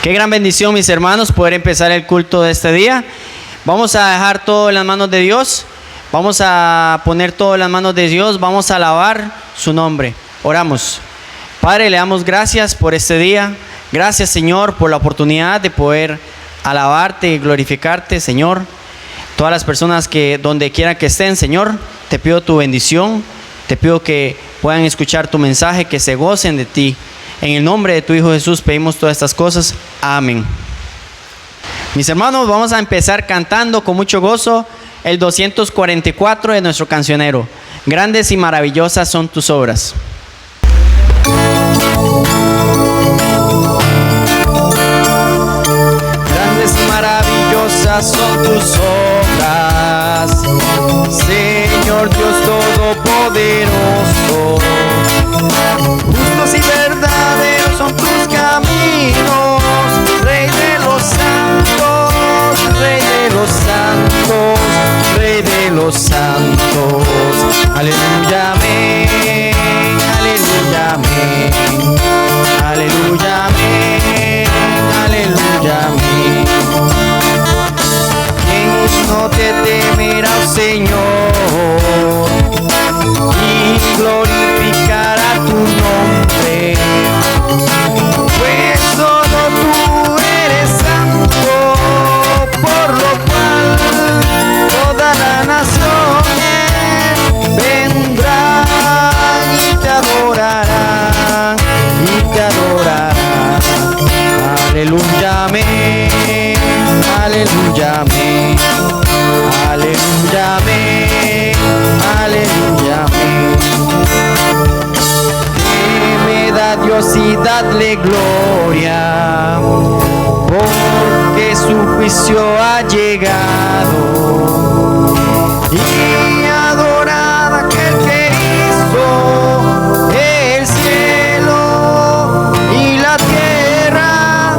Qué gran bendición, mis hermanos, poder empezar el culto de este día. Vamos a dejar todo en las manos de Dios. Vamos a poner todo en las manos de Dios. Vamos a alabar su nombre. Oramos. Padre, le damos gracias por este día. Gracias, Señor, por la oportunidad de poder alabarte y glorificarte, Señor. Todas las personas que donde quiera que estén, Señor, te pido tu bendición. Te pido que puedan escuchar tu mensaje, que se gocen de ti. En el nombre de tu Hijo Jesús pedimos todas estas cosas. Amén. Mis hermanos, vamos a empezar cantando con mucho gozo el 244 de nuestro cancionero. Grandes y maravillosas son tus obras. Grandes y maravillosas son tus obras, Señor Dios Todopoderoso. Justos y verdaderos son tus caminos, Rey de los santos, Rey de los santos, Rey de los santos. Aleluya, amén, aleluya, amén, aleluya, amén, aleluya, amén. ¿Quién no te temerá, Señor, y glorificará tu nombre? Pues solo tú eres santo, por lo cual todas las naciones vendrán y te adorarán, y te adorarán. Aleluya, amén, aleluya, amén, aleluya, amén, aleluya, amén. Temed a Dios y dadle gloria, porque su juicio ha llegado. Y adorad a aquel que hizo el cielo y la tierra,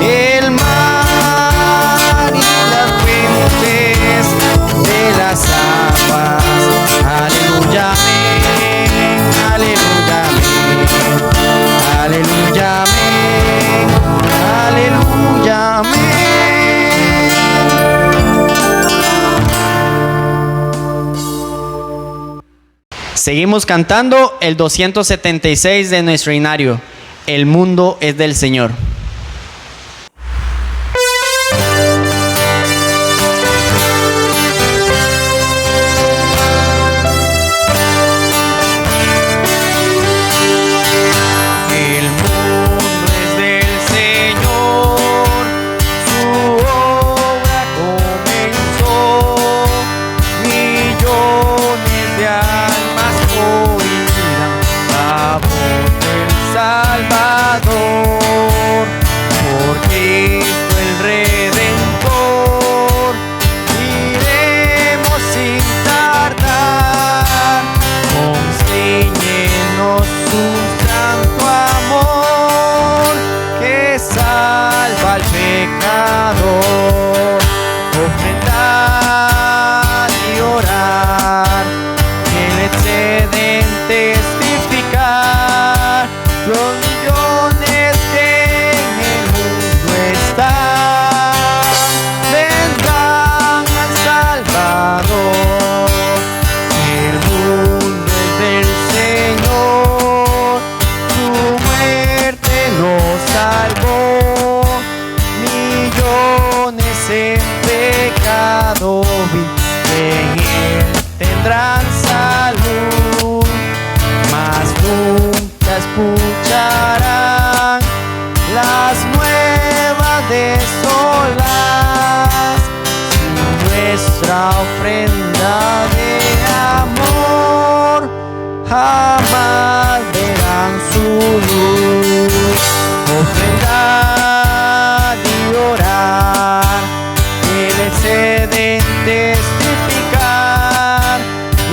el mar y las fuentes de las aguas. Aleluya, amén, aleluya, amén, aleluya, amén, aleluya, amén. Seguimos cantando el 276 de nuestro himnario. El mundo es del Señor. Escucharán las nuevas desolas, nuestra ofrenda de amor, jamás verán su luz. Ofrendar y orar, que les ceden testificar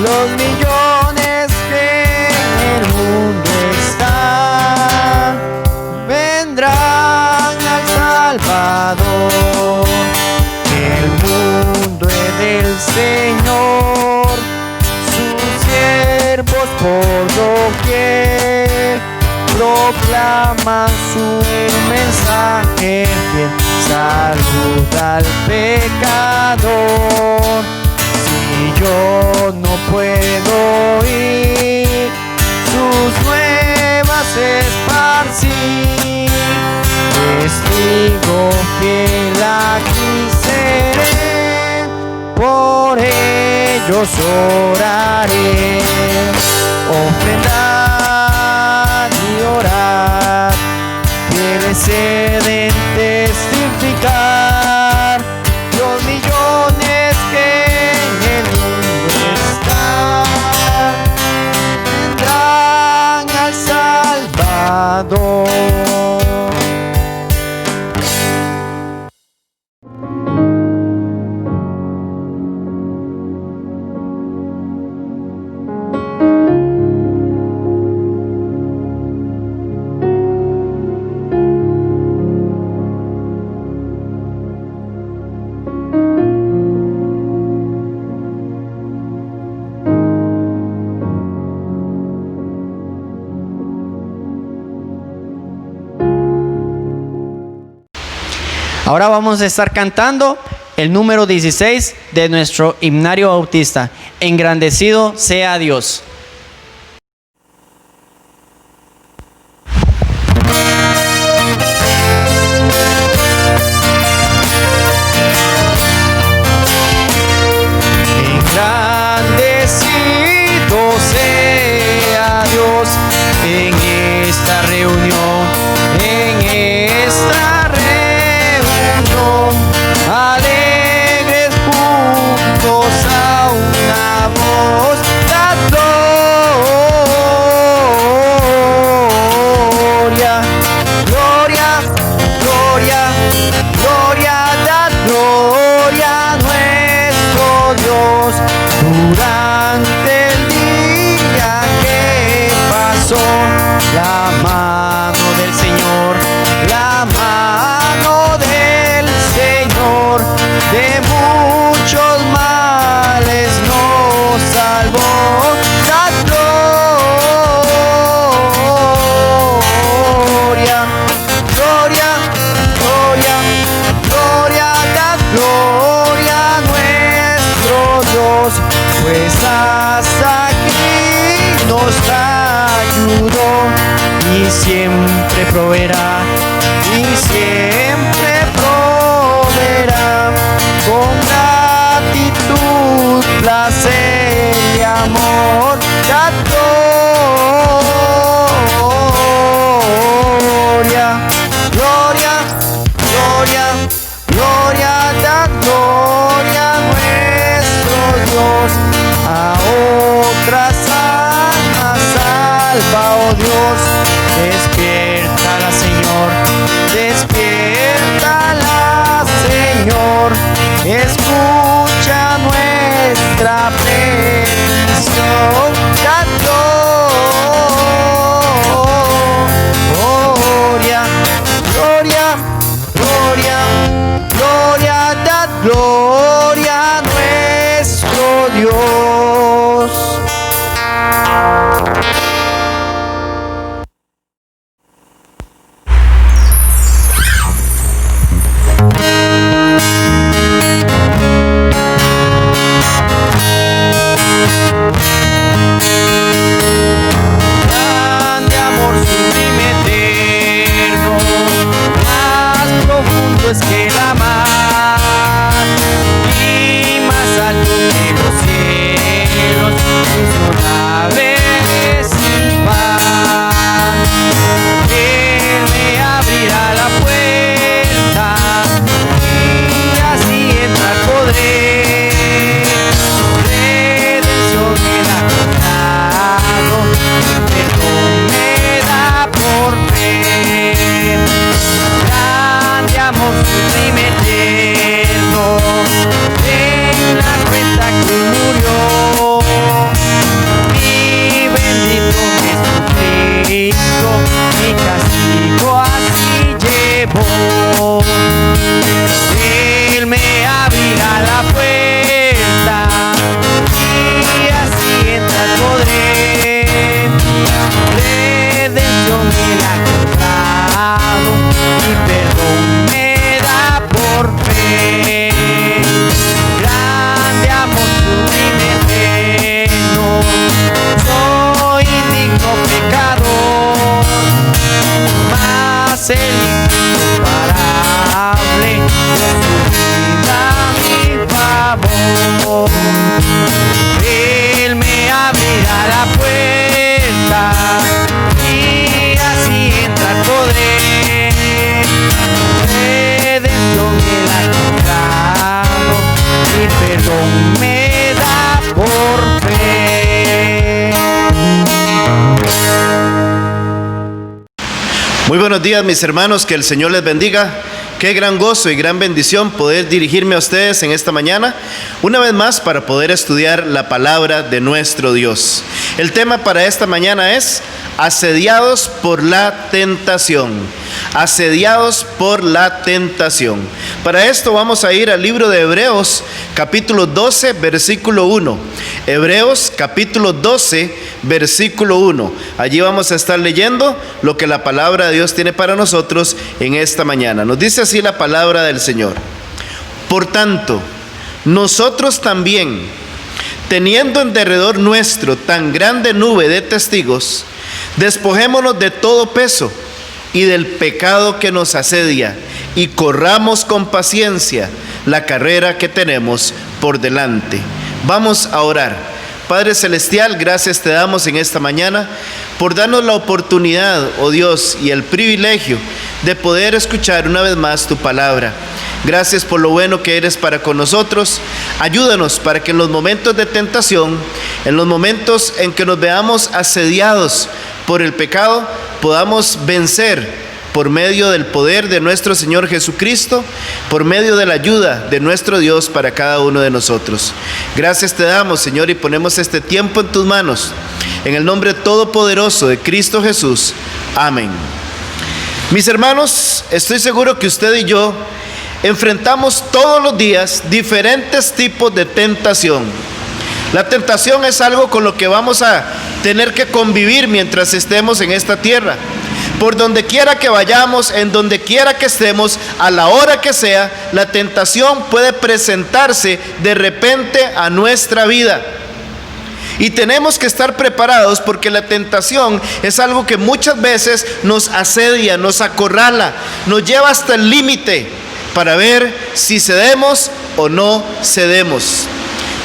los millones que en el mundo están, vendrán al Salvador. El mundo es del Señor, sus siervos por doquier proclaman su mensaje quien saluda al pecador. Si yo no puedo oír sus nuevas esparcir, testigo fiel aquí seré, por ellos oraré, ofrendar y orar, fieles en testificar, los millones que en el mundo están, vendrán al Salvador. Ahora vamos a estar cantando el número 16 de nuestro himnario bautista. Engrandecido sea Dios. Engrandecido sea Dios en esta reunión, en esta reunión, alegres juntos a una voz, da gloria, gloria, gloria, gloria, da gloria a nuestro Dios. Durante el día que pasó, la mano del Señor, la mano del Señor, de muchos males nos salvó. Da gloria, gloria, gloria, gloria, da gloria a nuestro Dios, pues hasta aquí nos ayudó y siempre proveerá, y siempre proveerá, con gratitud, placer y amor. Da gloria, gloria, gloria, gloria, da gloria a nuestro Dios. A otras almas salva, oh Dios. Despiértala, Señor, despiértala, Señor. Escucha nuestra petición. Da gloria, gloria, gloria, gloria, da gloria a nuestro Dios. Grande amor sublime eterno, más profundo es que la mar, y más alto que los cielos, inexorable sin par. Él me abrirá la puerta y así entrar podré. Redención me da condado, perdón me da por fe. Grande amor sublime eterno, en la cuenta que murió, mi bendito Jesucristo, mi castigo así llevó. Él me abrirá la puerta y así entrar podré. Redención me la ha comprado y perdón me Grande amor sublime eterno, soy indigno pecador, mas el incomparable dio su vida a mi favor. Él me abrirá la puerta y así entrar podré. Redención Él ha comprado y perdón me da por fe. Muy buenos días, mis hermanos, que el Señor les bendiga. Qué gran gozo y gran bendición poder dirigirme a ustedes en esta mañana, una vez más para poder estudiar la palabra de nuestro Dios. El tema para esta mañana es asediados por la tentación. Asediados por la tentación. Para esto vamos a ir al libro de Hebreos, capítulo 12, versículo 1. Hebreos, capítulo 12, versículo 1. Allí vamos a estar leyendo lo que la palabra de Dios tiene para nosotros en esta mañana. Nos dice así la palabra del Señor. Por tanto, nosotros también, teniendo en derredor nuestro tan grande nube de testigos, despojémonos de todo peso y del pecado que nos asedia, y corramos con paciencia la carrera que tenemos por delante. Vamos a orar. Padre Celestial, gracias te damos en esta mañana por darnos la oportunidad, oh Dios, y el privilegio de poder escuchar una vez más tu palabra. Gracias por lo bueno que eres para con nosotros. Ayúdanos para que en los momentos de tentación, en los momentos en que nos veamos asediados por el pecado, podamos vencer por medio del poder de nuestro Señor Jesucristo, por medio de la ayuda de nuestro Dios para cada uno de nosotros. Gracias te damos, Señor, y ponemos este tiempo en tus manos. En el nombre todopoderoso de Cristo Jesús. Amén. Mis hermanos, estoy seguro que usted y yo enfrentamos todos los días diferentes tipos de tentación. La tentación es algo con lo que vamos a tener que convivir mientras estemos en esta tierra. Por donde quiera que vayamos, en donde quiera que estemos, a la hora que sea, la tentación puede presentarse de repente a nuestra vida. Y tenemos que estar preparados porque la tentación es algo que muchas veces nos asedia, nos acorrala, nos lleva hasta el límite para ver si cedemos o no cedemos.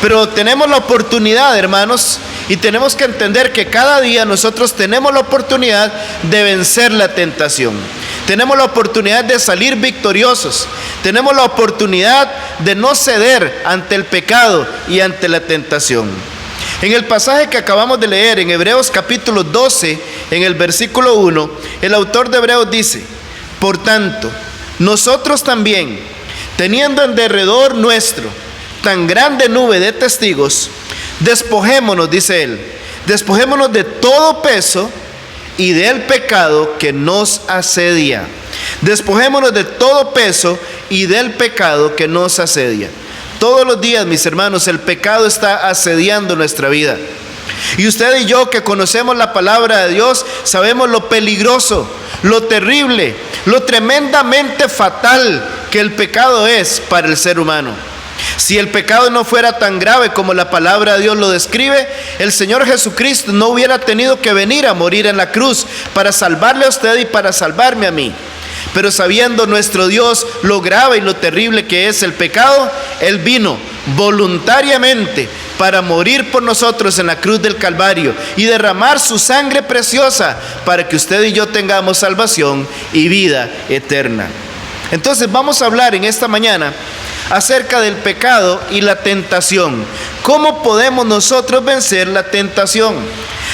Pero tenemos la oportunidad, hermanos, y tenemos que entender que cada día nosotros tenemos la oportunidad de vencer la tentación. Tenemos la oportunidad de salir victoriosos. Tenemos la oportunidad de no ceder ante el pecado y ante la tentación. En el pasaje que acabamos de leer en Hebreos capítulo 12, en el versículo 1, el autor de Hebreos dice: por tanto, nosotros también, teniendo en derredor nuestro tan grande nube de testigos, despojémonos, dice él, despojémonos de todo peso y del pecado que nos asedia. Despojémonos de todo peso y del pecado que nos asedia. Todos los días, mis hermanos, el pecado está asediando nuestra vida. Y usted y yo que conocemos la palabra de Dios, sabemos lo peligroso, lo terrible, lo tremendamente fatal que el pecado es para el ser humano. Si el pecado no fuera tan grave como la palabra de Dios lo describe, el Señor Jesucristo no hubiera tenido que venir a morir en la cruz para salvarle a usted y para salvarme a mí. Pero sabiendo nuestro Dios lo grave y lo terrible que es el pecado, Él vino voluntariamente para morir por nosotros en la cruz del Calvario y derramar su sangre preciosa para que usted y yo tengamos salvación y vida eterna. Entonces vamos a hablar en esta mañana acerca del pecado y la tentación. ¿Cómo podemos nosotros vencer la tentación?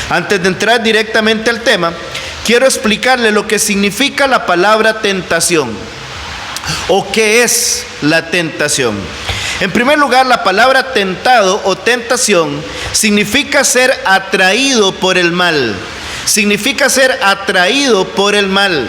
Antes de entrar directamente al tema, quiero explicarle lo que significa la palabra tentación o qué es la tentación. En primer lugar, la palabra tentado o tentación significa ser atraído por el mal. Significa ser atraído por el mal.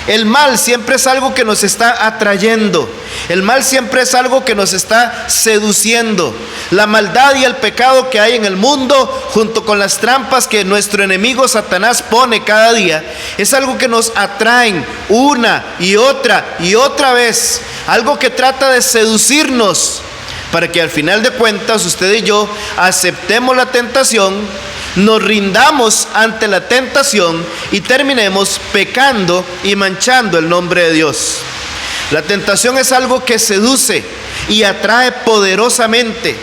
El mal siempre es algo que nos está atrayendo. El mal siempre es algo que nos está seduciendo. La maldad y el pecado que hay en el mundo, junto con las trampas que nuestro enemigo Satanás pone cada día, es algo que nos atraen una y otra vez. Algo que trata de seducirnos para que al final de cuentas usted y yo aceptemos la tentación, nos rindamos ante la tentación y terminemos pecando y manchando el nombre de Dios. La tentación es algo que seduce y atrae poderosamente.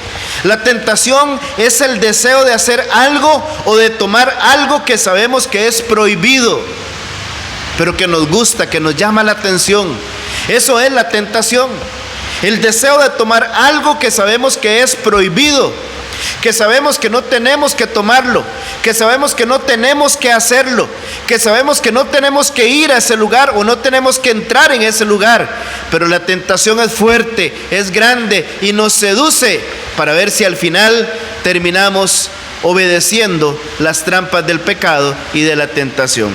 La tentación es el deseo de hacer algo o de tomar algo que sabemos que es prohibido, pero que nos gusta, que nos llama la atención. Eso es la tentación. El deseo de tomar algo que sabemos que es prohibido, que sabemos que no tenemos que tomarlo, que sabemos que no tenemos que hacerlo, que sabemos que no tenemos que ir a ese lugar o no tenemos que entrar en ese lugar. Pero la tentación es fuerte, es grande y nos seduce para ver si al final terminamos obedeciendo las trampas del pecado y de la tentación.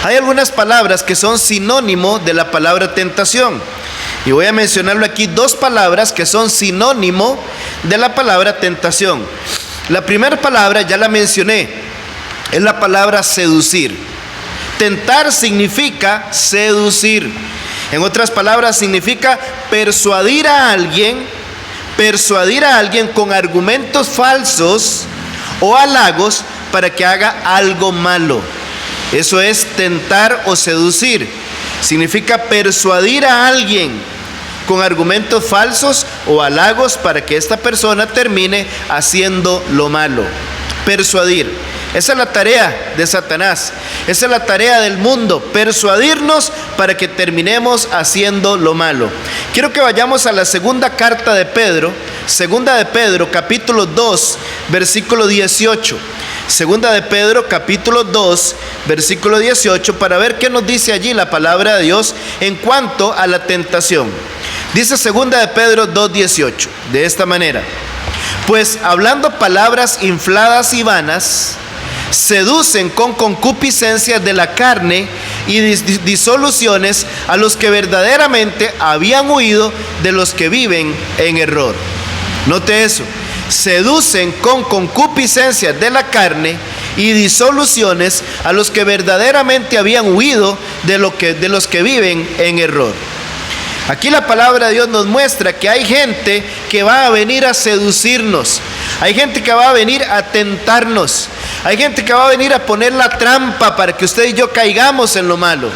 Hay algunas palabras que son sinónimo de la palabra tentación. Y voy a mencionarlo aquí, dos palabras que son sinónimo de la palabra tentación. La primera palabra ya la mencioné, es la palabra seducir. Tentar significa seducir. En otras palabras, significa persuadir a alguien con argumentos falsos o halagos para que haga algo malo. Eso es tentar o seducir. Significa persuadir a alguien con argumentos falsos o halagos para que esta persona termine haciendo lo malo. Persuadir. Esa es la tarea de Satanás. Esa es la tarea del mundo. Persuadirnos para que terminemos haciendo lo malo. Quiero que vayamos a la segunda carta de Pedro. Segunda de Pedro, capítulo 2, versículo 18. Segunda de Pedro, capítulo 2, versículo 18, para ver qué nos dice allí la palabra de Dios en cuanto a la tentación. Dice segunda de Pedro 2:18, de esta manera: pues hablando palabras infladas y vanas, seducen con concupiscencias de la carne y disoluciones a los que verdaderamente habían huido de los que viven en error. Note eso: seducen con concupiscencias de la carne y disoluciones a los que verdaderamente habían huido de los que viven en error. Aquí la palabra de Dios nos muestra que hay gente que va a venir a seducirnos, hay gente que va a venir a tentarnos, hay gente que va a venir a poner la trampa para que usted y yo caigamos en lo malo.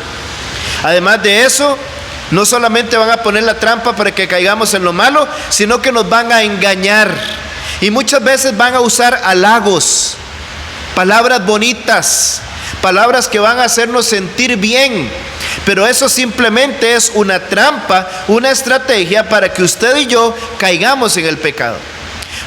Además de eso, no solamente van a poner la trampa para que caigamos en lo malo, sino que nos van a engañar. Y muchas veces van a usar halagos, palabras bonitas, palabras que van a hacernos sentir bien. Pero eso simplemente es una trampa, una estrategia para que usted y yo caigamos en el pecado.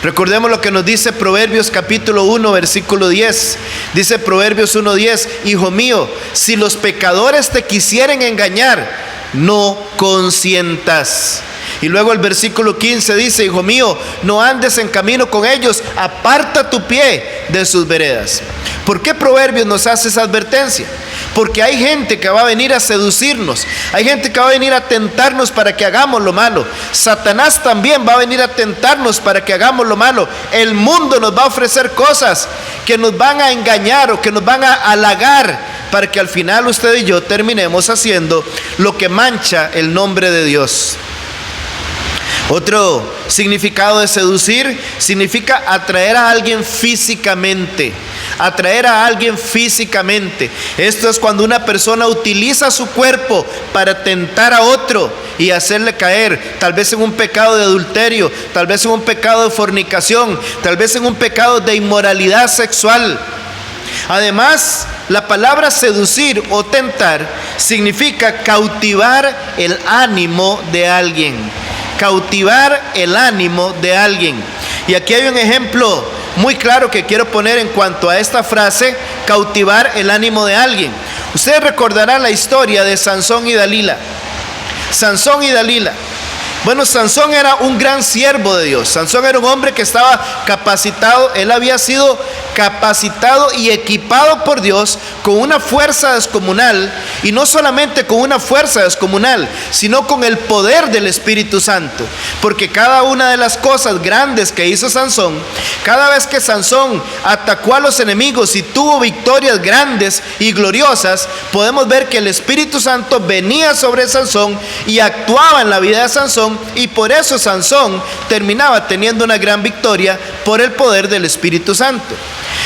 Recordemos lo que nos dice Proverbios capítulo 1, versículo 10. Dice Proverbios 1:10: hijo mío, si los pecadores te quisieren engañar, no consientas. Y luego el versículo 15 dice: hijo mío, no andes en camino con ellos, aparta tu pie de sus veredas. ¿Por qué Proverbios nos hace esa advertencia? Porque hay gente que va a venir a seducirnos, hay gente que va a venir a tentarnos para que hagamos lo malo. Satanás también va a venir a tentarnos para que hagamos lo malo. El mundo nos va a ofrecer cosas que nos van a engañar o que nos van a halagar para que al final usted y yo terminemos haciendo lo que mancha el nombre de Dios. Otro significado de seducir significa atraer a alguien físicamente. Atraer a alguien físicamente. Esto es cuando una persona utiliza su cuerpo para tentar a otro y hacerle caer, tal vez en un pecado de adulterio, tal vez en un pecado de fornicación, tal vez en un pecado de inmoralidad sexual. Además, la palabra seducir o tentar significa cautivar el ánimo de alguien. Cautivar el ánimo de alguien. Y aquí hay un ejemplo muy claro que quiero poner en cuanto a esta frase: cautivar el ánimo de alguien. Ustedes recordarán la historia de Sansón y Dalila. Sansón y Dalila. Bueno, Sansón era un gran siervo de Dios. Sansón era un hombre que estaba capacitado. Él había sido capacitado y equipado por Dios con una fuerza descomunal, y no solamente con una fuerza descomunal, sino con el poder del Espíritu Santo, porque cada una de las cosas grandes que hizo Sansón, cada vez que Sansón atacó a los enemigos y tuvo victorias grandes y gloriosas, podemos ver que el Espíritu Santo venía sobre Sansón y actuaba en la vida de Sansón, y por eso Sansón terminaba teniendo una gran victoria por el poder del Espíritu Santo.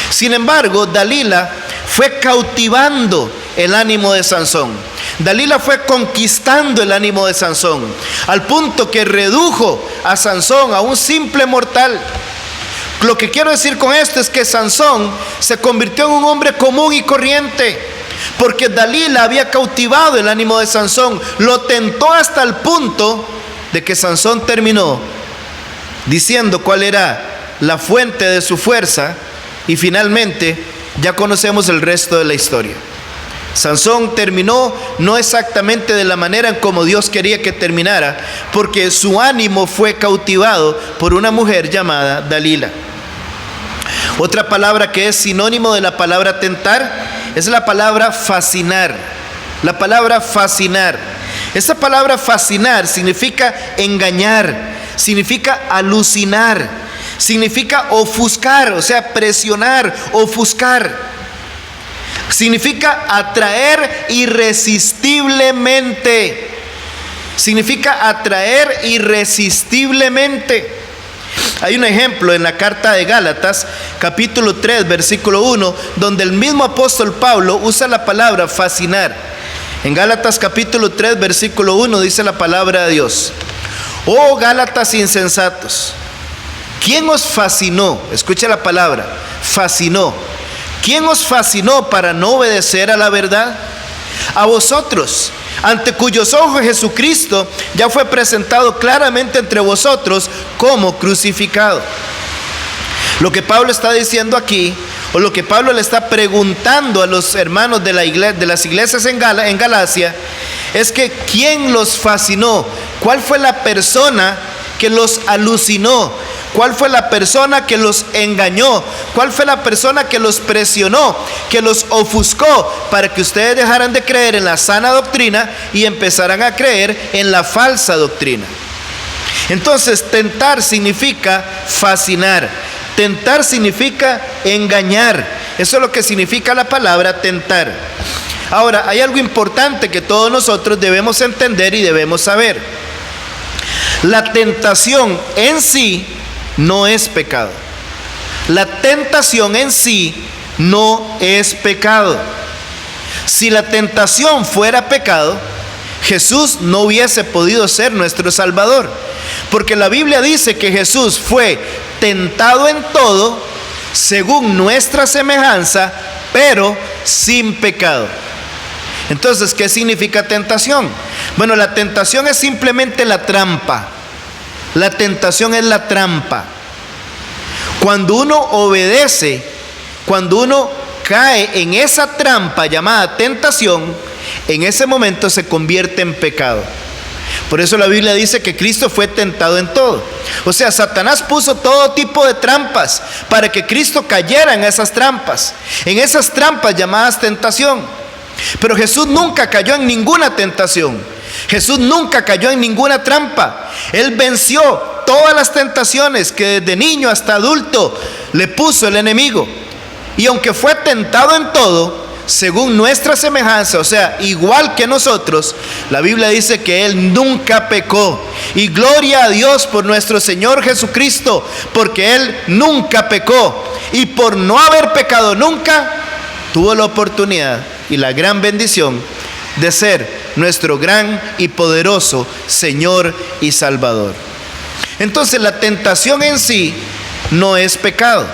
Sin embargo, Dalila fue cautivando el ánimo de Sansón. Dalila fue conquistando el ánimo de Sansón, al punto que redujo a Sansón a un simple mortal. Lo que quiero decir con esto es que Sansón se convirtió en un hombre común y corriente, porque Dalila había cautivado el ánimo de Sansón, lo tentó hasta el punto de que Sansón terminó diciendo cuál era la fuente de su fuerza, y finalmente ya conocemos el resto de la historia. Sansón terminó no exactamente de la manera en como Dios quería que terminara, porque su ánimo fue cautivado por una mujer llamada Dalila. Otra palabra que es sinónimo de la palabra tentar es la palabra fascinar. La palabra fascinar. Esta palabra fascinar significa engañar, significa alucinar, significa ofuscar, o sea, presionar, ofuscar. Significa atraer irresistiblemente. Significa atraer irresistiblemente. Hay un ejemplo en la carta de Gálatas, capítulo 3, versículo 1, donde el mismo apóstol Pablo usa la palabra fascinar. En Gálatas capítulo 3, versículo 1 dice la palabra de Dios: oh Gálatas insensatos, ¿quién os fascinó? Escucha la palabra, fascinó. ¿Quién os fascinó para no obedecer a la verdad? A vosotros, ante cuyos ojos Jesucristo ya fue presentado claramente entre vosotros como crucificado. Lo que Pablo está diciendo aquí, o lo que Pablo le está preguntando a los hermanos de las iglesias en Galacia, es que ¿quién los fascinó? ¿Cuál fue la persona que los alucinó? ¿Cuál fue la persona que los engañó? ¿Cuál fue la persona que los presionó, que los ofuscó para que ustedes dejaran de creer en la sana doctrina y empezaran a creer en la falsa doctrina? Entonces, tentar significa fascinar. Tentar significa engañar. Eso es lo que significa la palabra tentar. Ahora, hay algo importante que todos nosotros debemos entender y debemos saber. La tentación en sí no es pecado. La tentación en sí no es pecado. Si la tentación fuera pecado, Jesús no hubiese podido ser nuestro Salvador, porque la Biblia dice que Jesús fue tentado en todo según nuestra semejanza, pero sin pecado. Entonces, ¿qué significa tentación? Bueno, la tentación es simplemente la trampa. La tentación es la trampa. Cuando uno obedece, cuando uno cae en esa trampa llamada tentación, en ese momento se convierte en pecado. Por eso la Biblia dice que Cristo fue tentado en todo. O sea, Satanás puso todo tipo de trampas para que Cristo cayera en esas trampas llamadas tentación. Pero Jesús nunca cayó en ninguna tentación. Jesús nunca cayó en ninguna trampa. Él venció todas las tentaciones que desde niño hasta adulto le puso el enemigo. Y aunque fue tentado en todo, según nuestra semejanza, o sea, igual que nosotros, la Biblia dice que Él nunca pecó. Y gloria a Dios por nuestro Señor Jesucristo, porque Él nunca pecó. Y por no haber pecado nunca, tuvo la oportunidad y la gran bendición de ser nuestro gran y poderoso Señor y Salvador. Entonces, la tentación en sí no es pecado.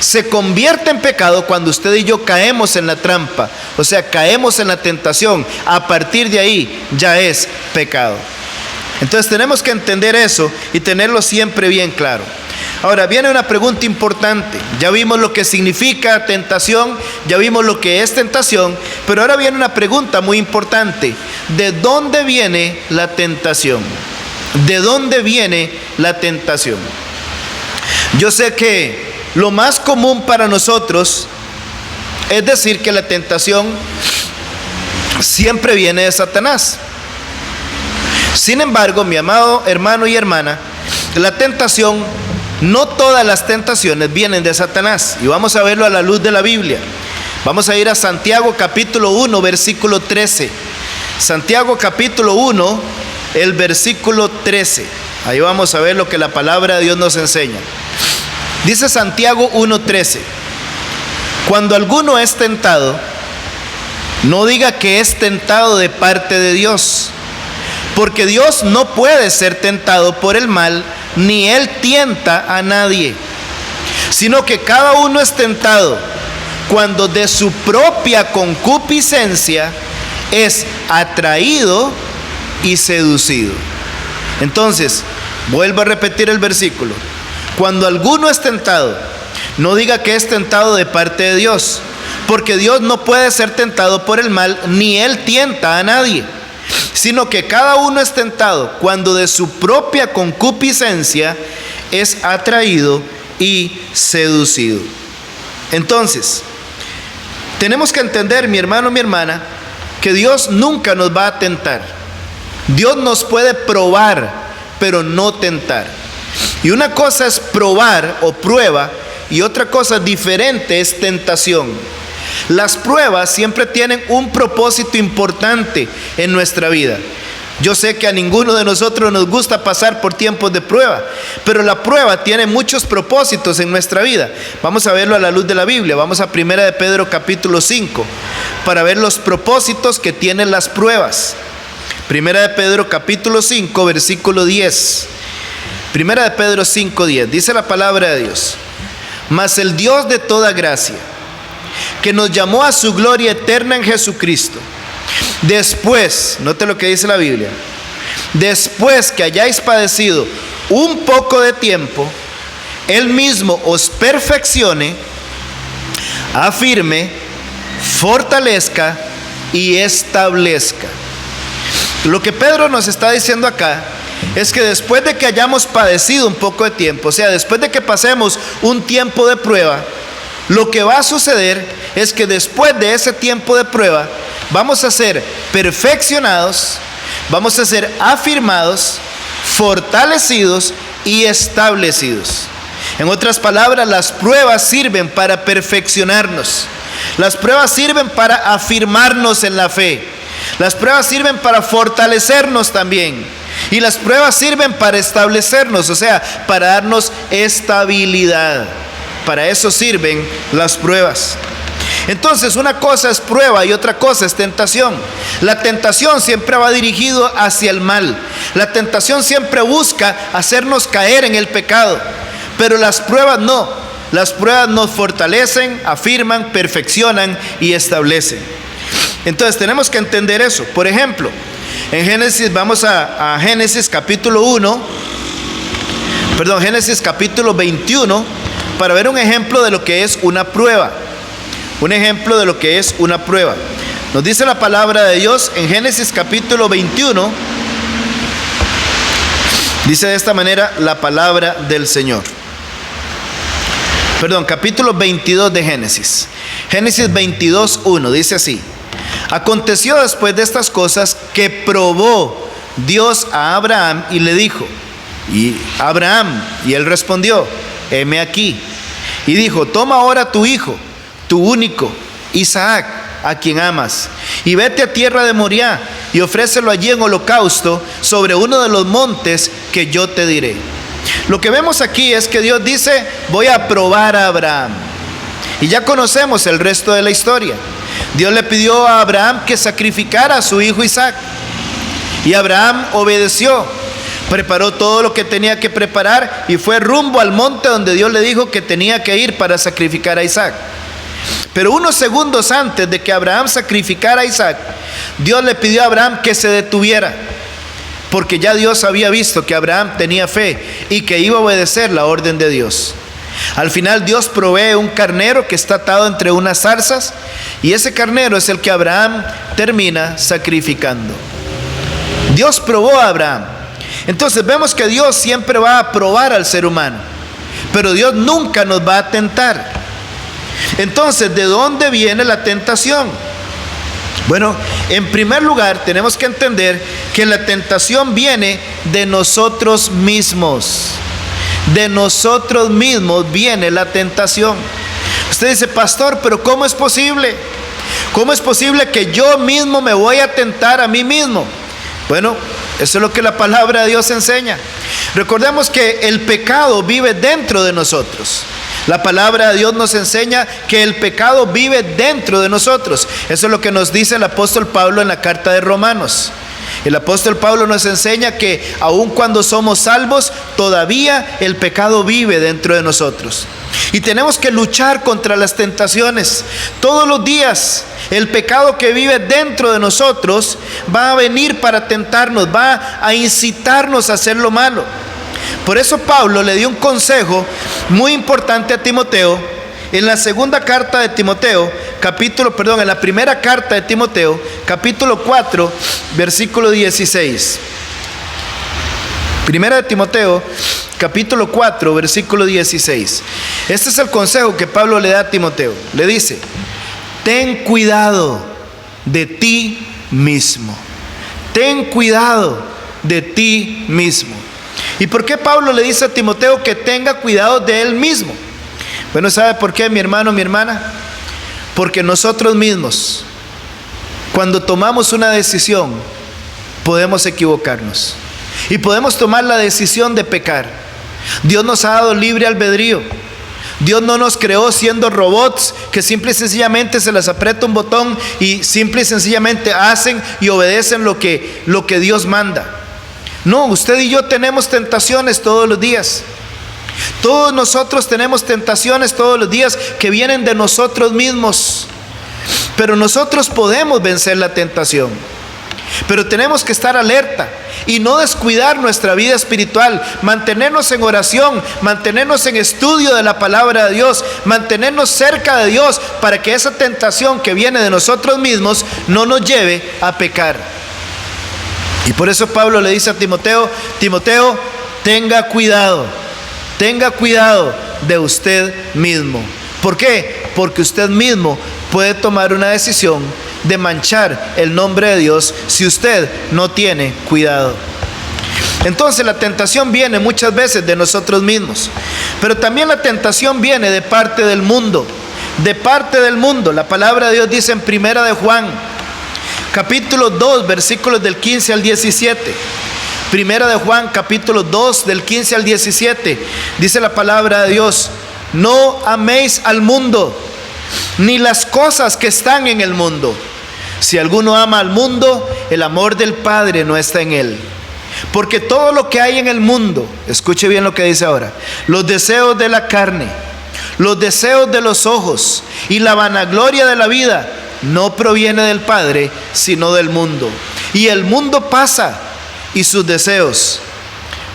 Se convierte en pecado cuando usted y yo caemos en la trampa, o sea, caemos en la tentación. A partir de ahí ya es pecado. Entonces tenemos que entender eso y tenerlo siempre bien claro. Ahora viene una pregunta importante. Ya vimos lo que significa tentación, ya vimos lo que es tentación, pero ahora viene una pregunta muy importante. ¿De dónde viene la tentación? ¿De dónde viene la tentación? Yo sé que lo más común para nosotros es decir que la tentación siempre viene de Satanás. Sin embargo, mi amado hermano y hermana, la tentación, no todas las tentaciones vienen de Satanás. Y vamos a verlo a la luz de la Biblia. Vamos a ir a Santiago capítulo 1, versículo 13. Santiago capítulo 1, el versículo 13. Ahí vamos a ver lo que la palabra de Dios nos enseña. Dice Santiago 1:13: cuando alguno es tentado, no diga que es tentado de parte de Dios, porque Dios no puede ser tentado por el mal, ni Él tienta a nadie, sino que cada uno es tentado cuando de su propia concupiscencia es atraído y seducido. Entonces, vuelvo a repetir el versículo. Cuando alguno es tentado, no diga que es tentado de parte de Dios, porque Dios no puede ser tentado por el mal, ni Él tienta a nadie, sino que cada uno es tentado cuando de su propia concupiscencia es atraído y seducido. Entonces, tenemos que entender, mi hermano, mi hermana, que Dios nunca nos va a tentar. Dios nos puede probar, pero no tentar. Y una cosa es probar o prueba, y otra cosa diferente es tentación. Las pruebas siempre tienen un propósito importante en nuestra vida. Yo sé que a ninguno de nosotros nos gusta pasar por tiempos de prueba, pero la prueba tiene muchos propósitos en nuestra vida. Vamos a verlo a la luz de la Biblia. Vamos a 1 de Pedro capítulo 5 para ver los propósitos que tienen las pruebas. 1 de Pedro capítulo 5, versículo 10. 1 de Pedro 5:10. Dice la palabra de Dios: mas el Dios de toda gracia, que nos llamó a su gloria eterna en Jesucristo, después, note lo que dice la Biblia, después que hayáis padecido un poco de tiempo, Él mismo os perfeccione, afirme, fortalezca y establezca. Lo que Pedro nos está diciendo acá es que después de que hayamos padecido un poco de tiempo, o sea, después de que pasemos un tiempo de prueba, lo que va a suceder es que después de ese tiempo de prueba vamos a ser perfeccionados, vamos a ser afirmados, fortalecidos y establecidos. En otras palabras, las pruebas sirven para perfeccionarnos. Las pruebas sirven para afirmarnos en la fe. Las pruebas sirven para fortalecernos también. Y las pruebas sirven para establecernos, o sea, para darnos estabilidad. Para eso sirven las pruebas. Entonces, una cosa es prueba y otra cosa es tentación. La tentación siempre va dirigido hacia el mal. La tentación siempre busca hacernos caer en el pecado. Pero las pruebas no. Las pruebas nos fortalecen, afirman, perfeccionan y establecen. Entonces, tenemos que entender eso. Por ejemplo, en Génesis, vamos a Génesis capítulo 21, para ver un ejemplo de lo que es una prueba. Un ejemplo de lo que es una prueba. Nos dice la palabra de Dios en Génesis capítulo 21. Dice de esta manera la palabra del Señor. Capítulo 22 de Génesis. Génesis 22:1 dice así: aconteció después de estas cosas que probó Dios a Abraham y le dijo, y Abraham, y él respondió, heme aquí. Y dijo, toma ahora tu hijo, tu único, Isaac, a quien amas, y vete a tierra de Moriah, y ofrécelo allí en holocausto sobre uno de los montes que yo te diré. Lo que vemos aquí es que Dios dice, voy a probar a Abraham. Y ya conocemos el resto de la historia. Dios le pidió a Abraham que sacrificara a su hijo Isaac. Y Abraham obedeció, preparó todo lo que tenía que preparar y fue rumbo al monte donde Dios le dijo que tenía que ir para sacrificar a Isaac. Pero unos segundos antes de que Abraham sacrificara a Isaac, Dios le pidió a Abraham que se detuviera, porque ya Dios había visto que Abraham tenía fe y que iba a obedecer la orden de Dios. Al final Dios provee un carnero que está atado entre unas zarzas, y ese carnero es el que Abraham termina sacrificando. Dios probó a Abraham. Entonces vemos que Dios siempre va a probar al ser humano, pero Dios nunca nos va a tentar. Entonces, ¿de dónde viene la tentación? Bueno, en primer lugar tenemos que entender que la tentación viene de nosotros mismos. De nosotros mismos viene la tentación. Usted dice, pastor, pero ¿cómo es posible? ¿Cómo es posible que yo mismo me voy a tentar a mí mismo? Bueno, eso es lo que la palabra de Dios enseña. Recordemos que el pecado vive dentro de nosotros. La palabra de Dios nos enseña que el pecado vive dentro de nosotros. Eso es lo que nos dice el apóstol Pablo en la carta de Romanos. El apóstol Pablo nos enseña que aun cuando somos salvos, todavía el pecado vive dentro de nosotros. Y tenemos que luchar contra las tentaciones. Todos los días el pecado que vive dentro de nosotros va a venir para tentarnos, va a incitarnos a hacer lo malo. Por eso Pablo le dio un consejo muy importante a Timoteo en la segunda carta de Timoteo, en la primera carta de Timoteo, capítulo 4, versículo 16. Primera de Timoteo, capítulo 4, versículo 16. Este es el consejo que Pablo le da a Timoteo. Le dice, ten cuidado de ti mismo. Ten cuidado de ti mismo. ¿Y por qué Pablo le dice a Timoteo que tenga cuidado de él mismo? Bueno, ¿sabe por qué, mi hermano, mi hermana? Porque nosotros mismos, cuando tomamos una decisión, podemos equivocarnos y podemos tomar la decisión de pecar. Dios nos ha dado libre albedrío. Dios no nos creó siendo robots que simple y sencillamente se les aprieta un botón y simple y sencillamente hacen y obedecen lo que Dios manda. No, usted y yo tenemos tentaciones todos los días. Todos nosotros tenemos tentaciones todos los días que vienen de nosotros mismos. Pero nosotros podemos vencer la tentación. Pero tenemos que estar alerta y no descuidar nuestra vida espiritual, mantenernos en oración, mantenernos en estudio de la palabra de Dios, mantenernos cerca de Dios para que esa tentación que viene de nosotros mismos no nos lleve a pecar. Y por eso Pablo le dice a Timoteo, Timoteo, tenga cuidado de usted mismo. ¿Por qué? Porque usted mismo puede tomar una decisión de manchar el nombre de Dios si usted no tiene cuidado. Entonces la tentación viene muchas veces de nosotros mismos, pero también la tentación viene de parte del mundo. De parte del mundo. La palabra de Dios dice en Primera de Juan, capítulo 2, versículos del 15 al 17. Primera de Juan, capítulo 2, del 15 al 17. Dice la palabra de Dios, no améis al mundo, ni las cosas que están en el mundo. Si alguno ama al mundo, el amor del Padre no está en él. Porque todo lo que hay en el mundo, escuche bien lo que dice ahora, los deseos de la carne, los deseos de los ojos y la vanagloria de la vida, no proviene del Padre, sino del mundo. Y el mundo pasa y sus deseos,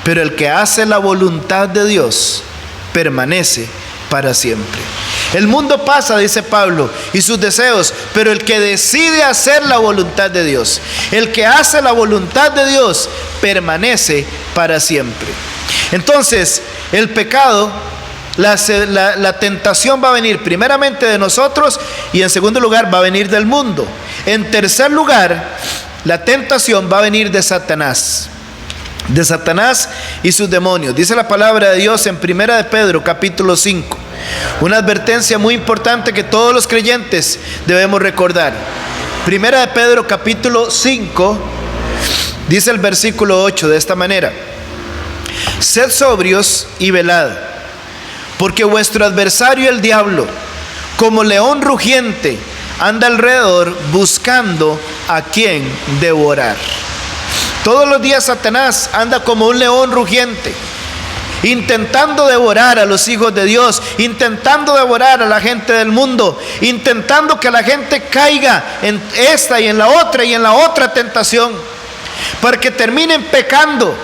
pero el que hace la voluntad de Dios permanece para siempre. El mundo pasa, dice Pablo, y sus deseos, pero el que decide hacer la voluntad de Dios, el que hace la voluntad de Dios, permanece para siempre. Entonces, el pecado, la tentación va a venir primeramente de nosotros y en segundo lugar va a venir del mundo. En tercer lugar, la tentación va a venir de Satanás y sus demonios. Dice la palabra de Dios en Primera de Pedro, capítulo 5. Una advertencia muy importante que todos los creyentes debemos recordar. Primera de Pedro, capítulo 5, dice el versículo 8 de esta manera: sed sobrios y velad, porque vuestro adversario el diablo, como león rugiente, anda alrededor buscando a quien devorar. Todos los días Satanás anda como un león rugiente, intentando devorar a los hijos de Dios, intentando devorar a la gente del mundo, intentando que la gente caiga en esta y en la otra tentación, para que terminen pecando.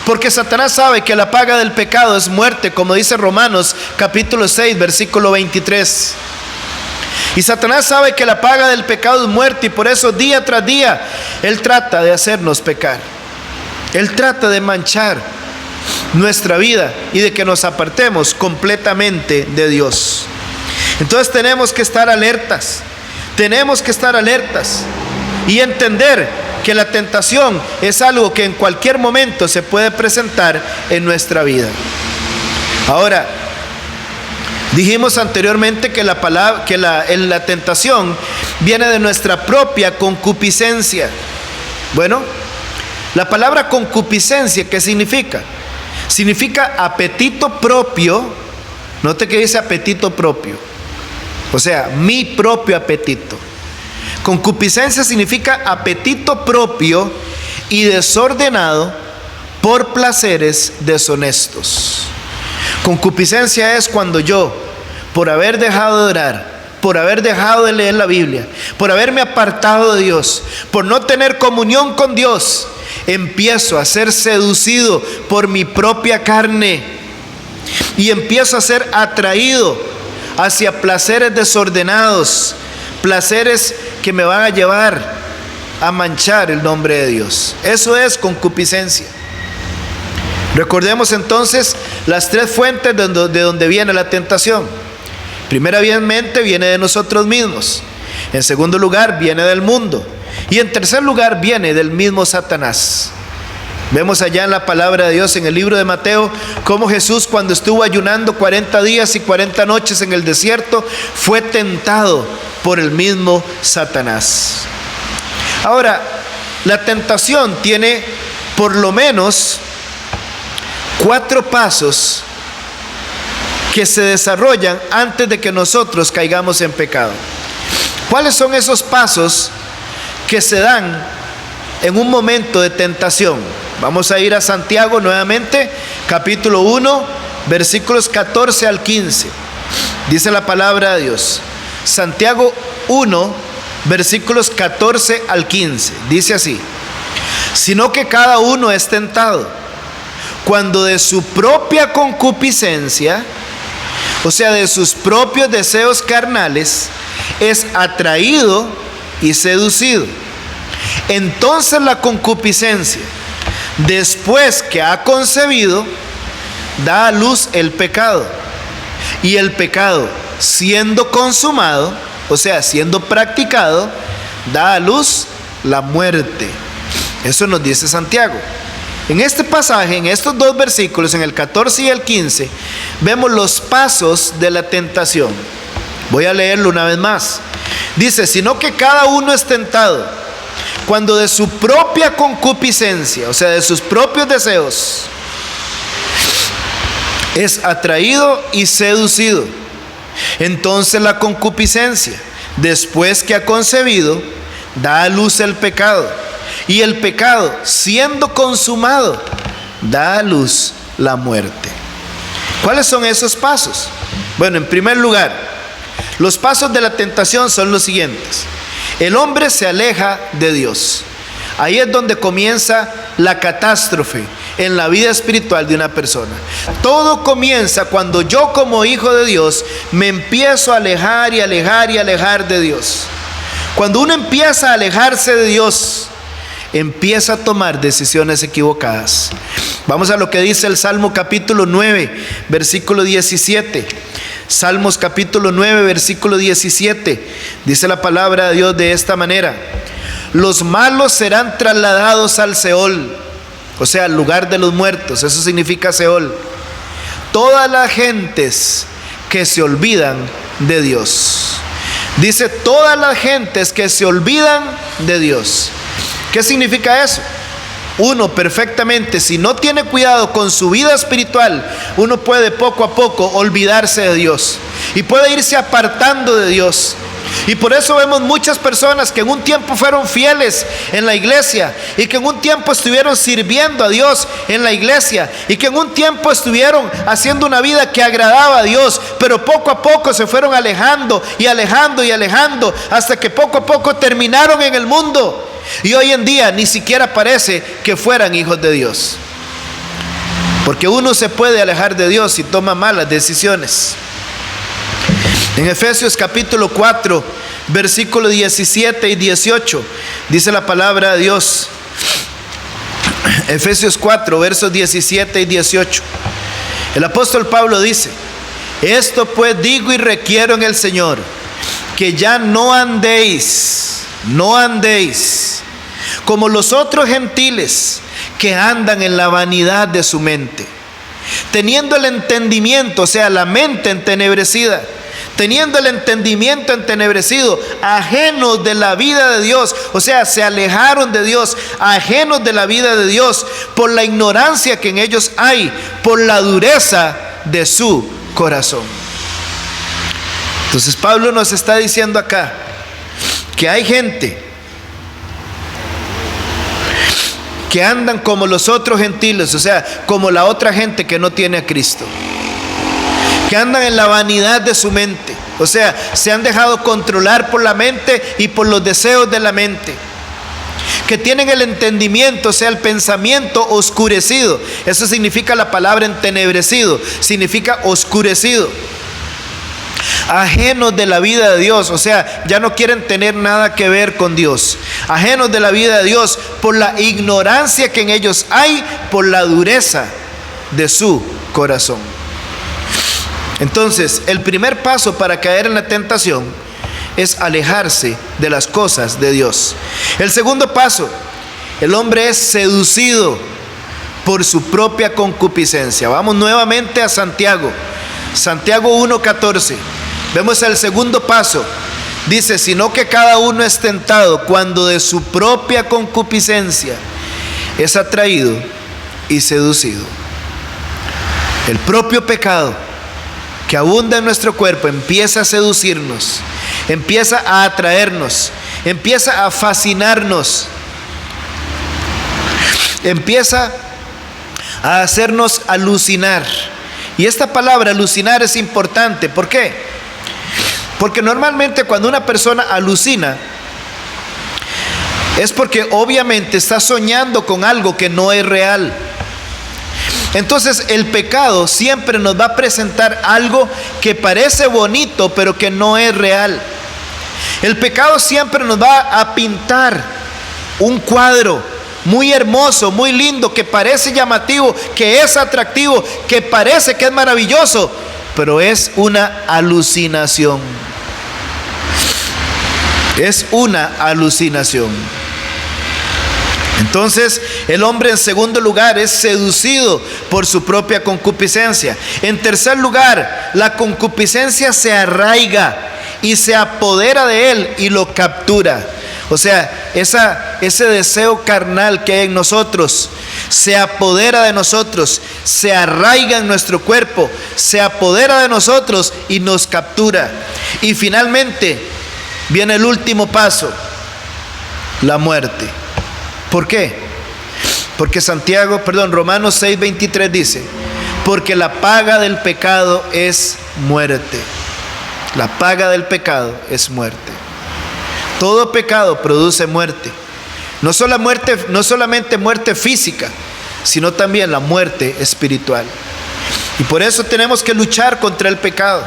Porque Satanás sabe que la paga del pecado es muerte, como dice Romanos capítulo 6, versículo 23. Y Satanás sabe que la paga del pecado es muerte, y por eso día tras día él trata de hacernos pecar. Él trata de manchar nuestra vida y de que nos apartemos completamente de Dios. Entonces tenemos que estar alertas, y entender que la tentación es algo que en cualquier momento se puede presentar en nuestra vida. Ahora, dijimos anteriormente que la tentación viene de nuestra propia concupiscencia. Bueno, la palabra concupiscencia, ¿qué significa? Significa apetito propio. Note que dice apetito propio, o sea, mi propio apetito. Concupiscencia significa apetito propio y desordenado por placeres deshonestos. Concupiscencia es cuando yo, por haber dejado de orar, por haber dejado de leer la Biblia, por haberme apartado de Dios, por no tener comunión con Dios, empiezo a ser seducido por mi propia carne y empiezo a ser atraído hacia placeres desordenados, placeres que me van a llevar a manchar el nombre de Dios. Eso es concupiscencia. Recordemos entonces las tres fuentes de donde viene la tentación. Primeramente viene de nosotros mismos. En segundo lugar viene del mundo. Y en tercer lugar viene del mismo Satanás. Vemos allá en la palabra de Dios, en el libro de Mateo, cómo Jesús, cuando estuvo ayunando 40 días y 40 noches en el desierto, fue tentado por el mismo Satanás. Ahora, la tentación tiene por lo menos 4 pasos que se desarrollan antes de que nosotros caigamos en pecado. ¿Cuáles son esos pasos que se dan en un momento de tentación? Vamos a ir a Santiago nuevamente, capítulo 1, versículos 14 al 15. Dice la palabra de Dios. Santiago 1, versículos 14 al 15. Dice así: sino que cada uno es tentado cuando de su propia concupiscencia, o sea, de sus propios deseos carnales, es atraído y seducido. Entonces la concupiscencia, después que ha concebido, da a luz el pecado. Y el pecado, siendo consumado, o sea, siendo practicado, da a luz la muerte. Eso nos dice Santiago. En este pasaje, en estos 2 versículos, en el 14 y el 15, vemos los pasos de la tentación. Voy a leerlo una vez más. Dice: sino que cada uno es tentado cuando de su propia concupiscencia, o sea, de sus propios deseos, es atraído y seducido. Entonces la concupiscencia, después que ha concebido, da a luz el pecado. Y el pecado, siendo consumado, da a luz la muerte. ¿Cuáles son esos pasos? Bueno, en primer lugar, los pasos de la tentación son los siguientes. El hombre se aleja de Dios. Ahí es donde comienza la catástrofe en la vida espiritual de una persona. Todo comienza cuando yo, como hijo de Dios, me empiezo a alejar y alejar y alejar de Dios. Cuando uno empieza a alejarse de Dios, empieza a tomar decisiones equivocadas. Vamos a lo que dice el Salmo capítulo 9, versículo 17. Salmos capítulo 9, versículo 17. Dice la palabra de Dios de esta manera: los malos serán trasladados al Seol, o sea, al lugar de los muertos. Eso significa Seol. Todas las gentes que se olvidan de Dios. Dice: todas las gentes que se olvidan de Dios. ¿Qué significa eso? Uno perfectamente, si no tiene cuidado con su vida espiritual, uno puede poco a poco olvidarse de Dios y puede irse apartando de Dios. Y por eso vemos muchas personas que en un tiempo fueron fieles en la iglesia y que en un tiempo estuvieron sirviendo a Dios en la iglesia y que en un tiempo estuvieron haciendo una vida que agradaba a Dios, pero poco a poco se fueron alejando y alejando y alejando hasta que poco a poco terminaron en el mundo. Y hoy en día ni siquiera parece que fueran hijos de Dios. Porque uno se puede alejar de Dios si toma malas decisiones. En Efesios capítulo 4, versículo 17 y 18, dice la palabra de Dios. Efesios 4, versos 17 y 18. El apóstol Pablo dice: esto pues digo y requiero en el Señor, que ya no andéis como los otros gentiles que andan en la vanidad de su mente, teniendo el entendimiento, o sea, la mente entenebrecida, teniendo el entendimiento entenebrecido, ajenos de la vida de Dios, o sea, se alejaron de Dios, ajenos de la vida de Dios, por la ignorancia que en ellos hay, por la dureza de su corazón. Entonces Pablo nos está diciendo acá que hay gente que andan como los otros gentiles, o sea, como la otra gente que no tiene a Cristo, que andan en la vanidad de su mente, o sea, se han dejado controlar por la mente y por los deseos de la mente, que tienen el entendimiento, o sea, el pensamiento oscurecido. Eso significa la palabra entenebrecido, significa oscurecido, ajenos de la vida de Dios, o sea, ya no quieren tener nada que ver con Dios, ajenos de la vida de Dios por la ignorancia que en ellos hay, por la dureza de su corazón. Entonces, el primer paso para caer en la tentación es alejarse de las cosas de Dios. El segundo paso, el hombre es seducido por su propia concupiscencia. Vamos nuevamente a Santiago 1:14. Vemos el segundo paso. Dice: sino que cada uno es tentado cuando de su propia concupiscencia es atraído y seducido. El propio pecado que abunda en nuestro cuerpo empieza a seducirnos, empieza a atraernos, empieza a fascinarnos, empieza a hacernos alucinar. Y esta palabra alucinar es importante. ¿Por qué? Porque normalmente cuando una persona alucina es porque obviamente está soñando con algo que no es real. Entonces el pecado siempre nos va a presentar algo que parece bonito pero que no es real. El pecado siempre nos va a pintar un cuadro muy hermoso, muy lindo, que parece llamativo, que es atractivo, que parece que es maravilloso, pero es una alucinación. Es una alucinación. Entonces, el hombre en segundo lugar es seducido por su propia concupiscencia. En tercer lugar, la concupiscencia se arraiga y se apodera de él y lo captura. O sea, ese deseo carnal que hay en nosotros se apodera de nosotros, se arraiga en nuestro cuerpo, se apodera de nosotros y nos captura. Y finalmente viene el último paso, la muerte. ¿Por qué? Porque Romanos 6:23 dice: porque la paga del pecado es muerte. La paga del pecado es muerte. Todo pecado produce muerte. No solamente muerte física, sino también la muerte espiritual. Y por eso tenemos que luchar contra el pecado.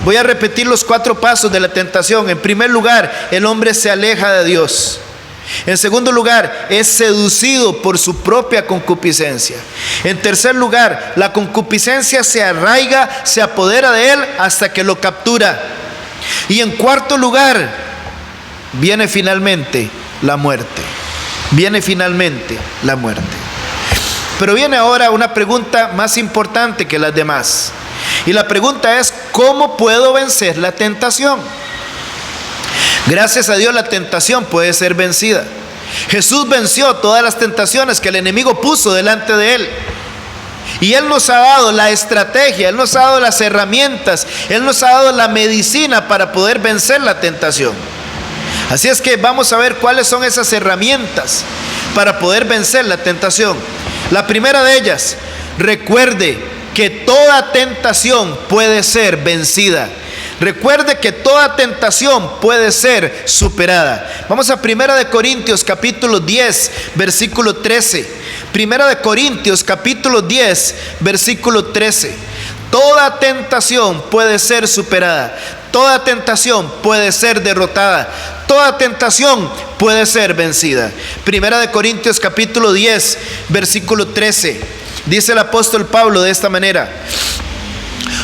Voy a repetir los 4 pasos de la tentación. En primer lugar, el hombre se aleja de Dios. En segundo lugar, es seducido por su propia concupiscencia. En tercer lugar, la concupiscencia se arraiga, se apodera de él hasta que lo captura. Y en cuarto lugar, viene finalmente la muerte. Viene finalmente la muerte. Pero viene ahora una pregunta más importante que las demás. Y la pregunta es: ¿cómo puedo vencer la tentación? Gracias a Dios la tentación puede ser vencida. Jesús venció todas las tentaciones que el enemigo puso delante de él. Y Él nos ha dado la estrategia, Él nos ha dado las herramientas, Él nos ha dado la medicina para poder vencer la tentación. Así es que vamos a ver cuáles son esas herramientas para poder vencer la tentación. La primera de ellas: recuerde que toda tentación puede ser vencida. Recuerde que toda tentación puede ser superada. Vamos a 1 Corintios capítulo 10, versículo 13. 1 Corintios capítulo 10, versículo 13. Toda tentación puede ser superada. toda tentación puede ser derrotada, toda tentación puede ser vencida. Primera de Corintios capítulo 10, versículo 13. Dice el apóstol Pablo de esta manera: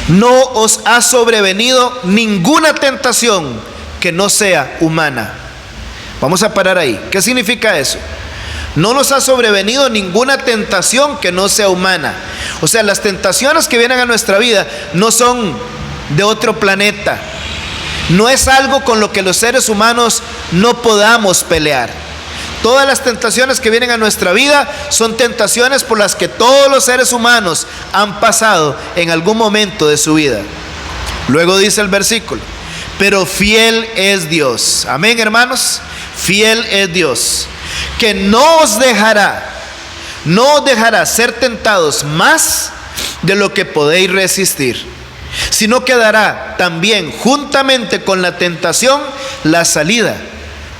no os ha sobrevenido ninguna tentación que no sea humana. Vamos a parar ahí. ¿Qué significa eso? No nos ha sobrevenido ninguna tentación que no sea humana. O sea, las tentaciones que vienen a nuestra vida no son de otro planeta. No es algo con lo que los seres humanos no podamos pelear. Todas las tentaciones que vienen a nuestra vida son tentaciones por las que todos los seres humanos han pasado en algún momento de su vida. Luego dice el versículo: pero fiel es Dios. Amén, hermanos. Fiel es Dios, que no os dejará ser tentados más de lo que podéis resistir, sino que dará también juntamente con la tentación la salida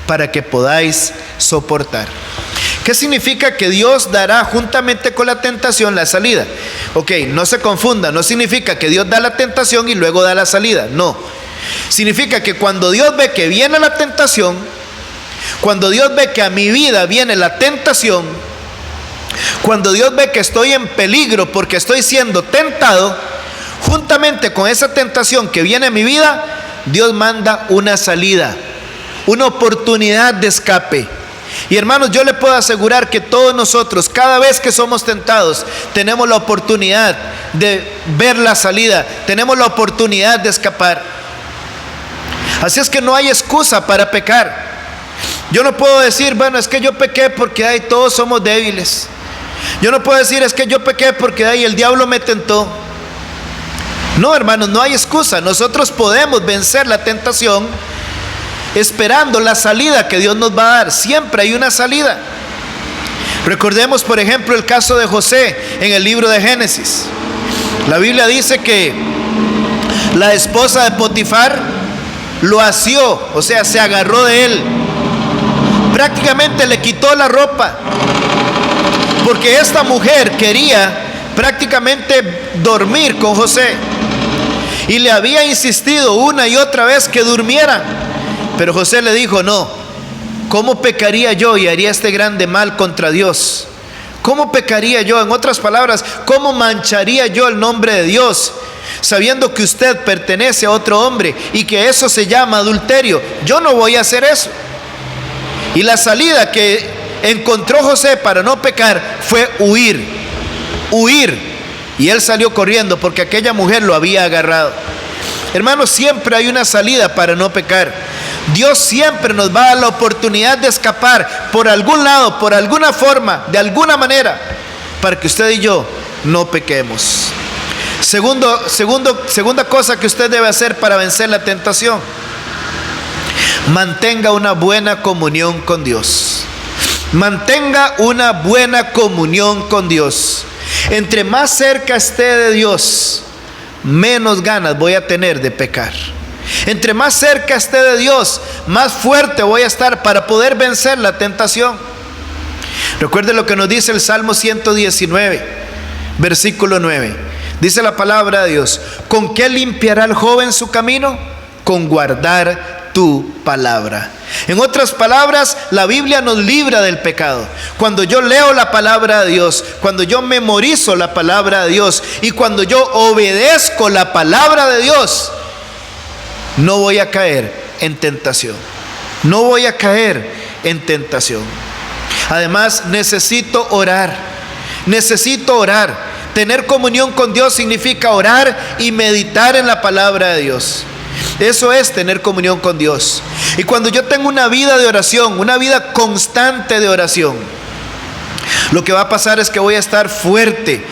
para que podáis soportar. ¿Qué significa que Dios dará juntamente con la tentación la salida? Ok, no se confunda, no significa que Dios da la tentación y luego da la salida, no. Significa que cuando Dios ve que viene la tentación, cuando Dios ve que a mi vida viene la tentación, cuando Dios ve que estoy en peligro porque estoy siendo tentado, juntamente con esa tentación que viene a mi vida, Dios manda una salida, una oportunidad de escape. Y hermanos, yo le puedo asegurar que todos nosotros, cada vez que somos tentados, tenemos la oportunidad de ver la salida, tenemos la oportunidad de escapar. Así es que no hay excusa para pecar. Yo no puedo decir, bueno, es que yo pequé porque ahí todos somos débiles. Yo no puedo decir, es que yo pequé porque ahí el diablo me tentó. No, hermanos, no hay excusa. Nosotros podemos vencer la tentación esperando la salida que Dios nos va a dar. Siempre hay una salida. Recordemos, por ejemplo, el caso de José en el libro de Génesis. La Biblia dice que la esposa de Potifar lo asió, o sea, se agarró de él. Prácticamente le quitó la ropa, porque esta mujer quería prácticamente dormir con José y le había insistido una y otra vez que durmieran, pero José le dijo: no, ¿cómo pecaría yo y haría este grande mal contra Dios? ¿Cómo pecaría yo? En otras palabras, ¿cómo mancharía yo el nombre de Dios sabiendo que usted pertenece a otro hombre y que eso se llama adulterio? Yo no voy a hacer eso. Y la salida que encontró José para no pecar fue huir. Y él salió corriendo porque aquella mujer lo había agarrado. Hermanos, siempre hay una salida para no pecar. Dios siempre nos va a dar la oportunidad de escapar por algún lado, por alguna forma, de alguna manera, para que usted y yo no pequemos. Segunda cosa que usted debe hacer para vencer la tentación: mantenga una buena comunión con Dios. Mantenga una buena comunión con Dios. Entre más cerca esté de Dios, menos ganas voy a tener de pecar. Entre más cerca esté de Dios, más fuerte voy a estar para poder vencer la tentación. Recuerde lo que nos dice el Salmo 119, versículo 9. Dice la palabra de Dios: ¿con qué limpiará el joven su camino? Con guardar tu palabra. En otras palabras, la Biblia nos libra del pecado. Cuando yo leo la palabra de Dios, cuando yo memorizo la palabra de Dios y cuando yo obedezco la palabra de Dios, no voy a caer en tentación. No voy a caer en tentación. Además, necesito orar. Necesito orar. Tener comunión con Dios significa orar y meditar en la palabra de Dios. Eso es tener comunión con Dios. Y cuando yo tengo una vida de oración, una vida constante de oración, lo que va a pasar es que voy a estar fuerte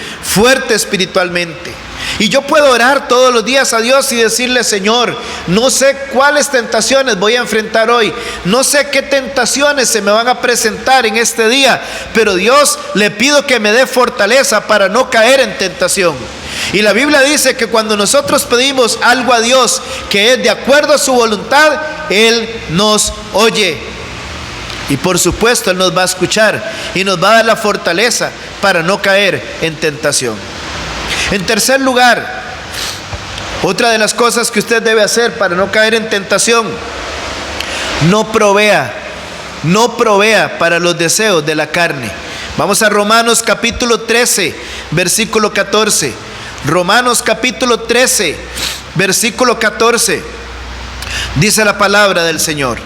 espiritualmente. Y yo puedo orar todos los días a Dios y decirle: Señor, no sé cuáles tentaciones voy a enfrentar hoy, no sé qué tentaciones se me van a presentar en este día, pero Dios, le pido que me dé fortaleza para no caer en tentación. Y la Biblia dice que cuando nosotros pedimos algo a Dios que es de acuerdo a su voluntad, Él nos oye. Y por supuesto Él nos va a escuchar y nos va a dar la fortaleza para no caer en tentación. En tercer lugar, Otra de las cosas que usted debe hacer para no caer en tentación: no provea para los deseos de la carne. Vamos a Romanos capítulo 13, versículo 14. Romanos capítulo 13, versículo 14. Dice la palabra del Señor: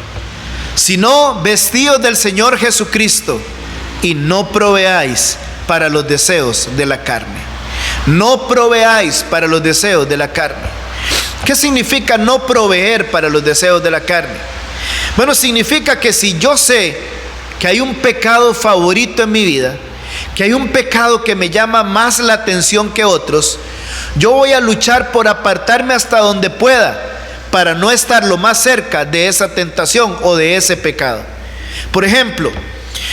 sino vestidos del Señor Jesucristo y no proveáis para los deseos de la carne. No proveáis para los deseos de la carne. ¿Qué significa no proveer para los deseos de la carne? Bueno, significa que si yo sé que hay un pecado favorito en mi vida, que hay un pecado que me llama más la atención que otros, yo voy a luchar por apartarme hasta donde pueda para no estar lo más cerca de esa tentación o de ese pecado. Por ejemplo,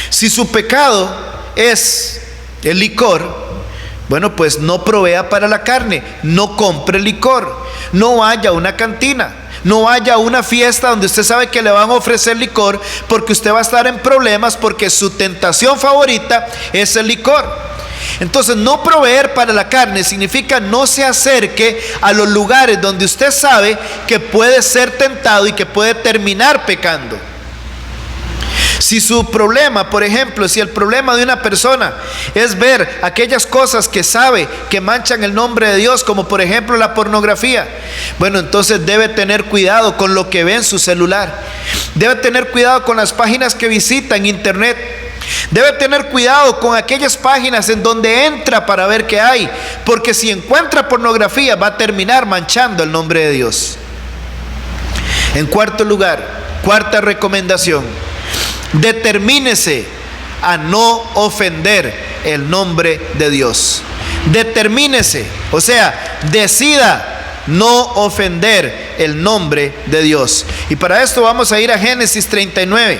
si su pecado es el licor, bueno, pues no provea para la carne, no compre licor, no vaya a una cantina, no vaya a una fiesta donde usted sabe que le van a ofrecer licor, porque usted va a estar en problemas porque su tentación favorita es el licor. Entonces, no proveer para la carne significa no se acerque a los lugares donde usted sabe que puede ser tentado y que puede terminar pecando. Si su problema, por ejemplo, si el problema de una persona es ver aquellas cosas que sabe que manchan el nombre de Dios, como por ejemplo la pornografía, bueno, entonces debe tener cuidado con lo que ve en su celular. Debe tener cuidado con las páginas que visita en internet. Debe tener cuidado con aquellas páginas en donde entra para ver qué hay, porque si encuentra pornografía va a terminar manchando el nombre de Dios. En cuarto lugar, cuarta recomendación: determínese a no ofender el nombre de Dios. Determínese, o sea, decida no ofender el nombre de Dios. Y para esto vamos a ir a Génesis 39.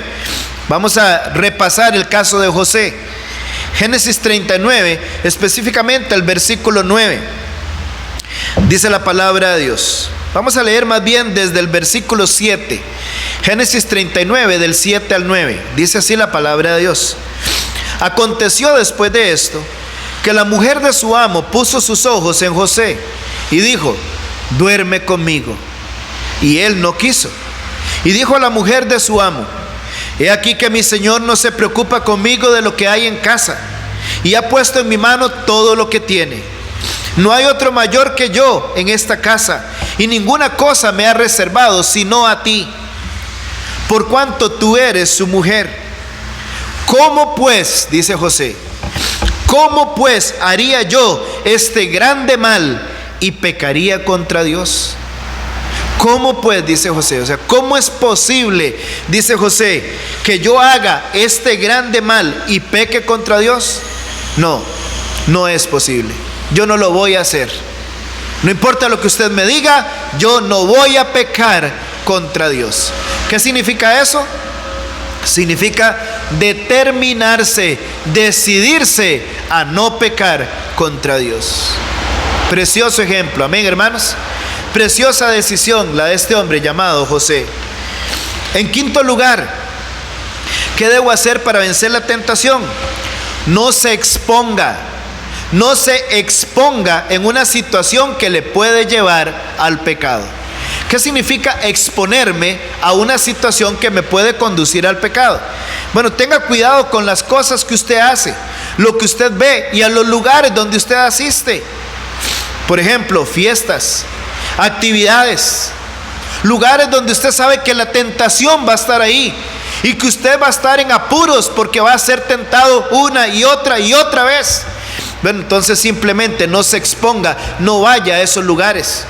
Vamos a repasar el caso de José. Génesis 39, específicamente el versículo 9. Dice la palabra de Dios. Vamos a leer más bien desde el versículo 7. Génesis 39, del 7 al 9. Dice así la palabra de Dios: aconteció después de esto que la mujer de su amo puso sus ojos en José y dijo: duerme conmigo. Y él no quiso. Y dijo a la mujer de su amo: he aquí que mi señor no se preocupa conmigo de lo que hay en casa, y ha puesto en mi mano todo lo que tiene. No hay otro mayor que yo en esta casa, y ninguna cosa me ha reservado sino a ti, por cuanto tú eres su mujer. ¿Cómo pues, dice José, cómo pues haría yo este grande mal y pecaría contra Dios? ¿Cómo pues, dice José, o sea, cómo es posible, dice José, que yo haga este grande mal y peque contra Dios? No, no es posible. Yo no lo voy a hacer. No importa lo que usted me diga, yo no voy a pecar contra Dios. ¿Qué significa eso? Significa determinarse, decidirse a no pecar contra Dios. Precioso ejemplo, amén, hermanos. Preciosa decisión la de este hombre llamado José. En quinto lugar, ¿qué debo hacer para vencer la tentación? No se exponga. No se exponga en una situación que le puede llevar al pecado. ¿Qué significa exponerme a una situación que me puede conducir al pecado? Bueno, tenga cuidado con las cosas que usted hace, lo que usted ve y a los lugares donde usted asiste. Por ejemplo, fiestas, actividades, lugares donde usted sabe que la tentación va a estar ahí y que usted va a estar en apuros porque va a ser tentado una y otra vez. Bueno, entonces simplemente no se exponga, no vaya a esos lugares.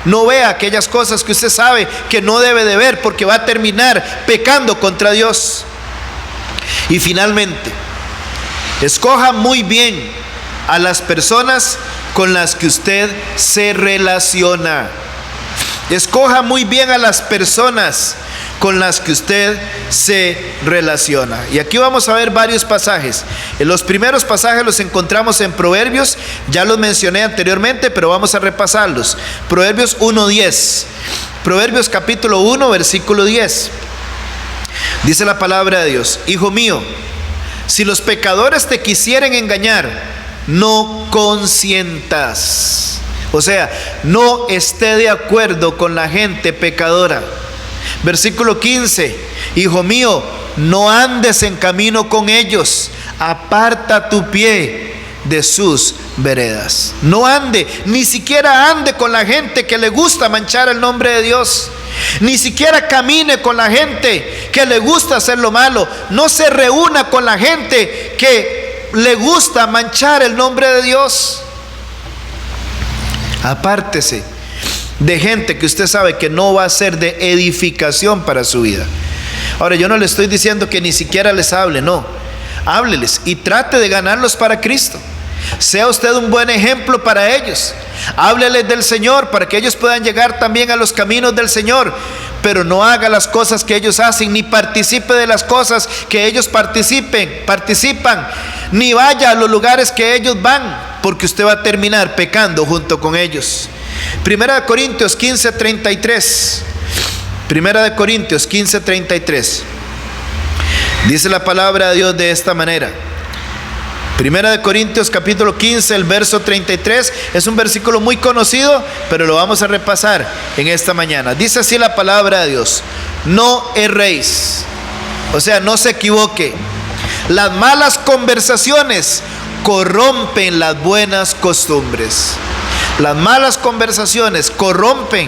No vea aquellas cosas que usted sabe que no debe de ver, porque va a terminar pecando contra Dios. Y finalmente, escoja muy bien a las personas con las que usted se relaciona. Escoja muy bien a las personas con las que usted se relaciona. Y aquí vamos a ver varios pasajes. En los primeros pasajes los encontramos en Proverbios, ya los mencioné anteriormente, pero vamos a repasarlos. Proverbios 1:10. Proverbios capítulo 1, versículo 10. Dice la palabra de Dios: hijo mío, si los pecadores te quisieren engañar, no consientas. O sea, no esté de acuerdo con la gente pecadora. Versículo 15, hijo mío, no andes en camino con ellos, aparta tu pie de sus veredas. No ande, ni siquiera ande con la gente que le gusta manchar el nombre de Dios. Ni siquiera camine con la gente que le gusta hacer lo malo. No se reúna con la gente que le gusta manchar el nombre de Dios. Apártese de gente que usted sabe que no va a ser de edificación para su vida. Ahora, yo no le estoy diciendo que ni siquiera les hable, no. Hábleles y trate de ganarlos para Cristo. Sea usted un buen ejemplo para ellos. Hábleles del Señor para que ellos puedan llegar también a los caminos del Señor. Pero no haga las cosas que ellos hacen, ni participe de las cosas que ellos participan, ni vaya a los lugares que ellos van, porque usted va a terminar pecando junto con ellos. Primera de Corintios 15:33. Primera de Corintios 15:33. Dice la palabra de Dios de esta manera. Primera de Corintios capítulo 15, el verso 33, es un versículo muy conocido, pero lo vamos a repasar en esta mañana. Dice así la palabra de Dios: no erréis, o sea, no se equivoque. Las malas conversaciones corrompen las buenas costumbres. Las malas conversaciones corrompen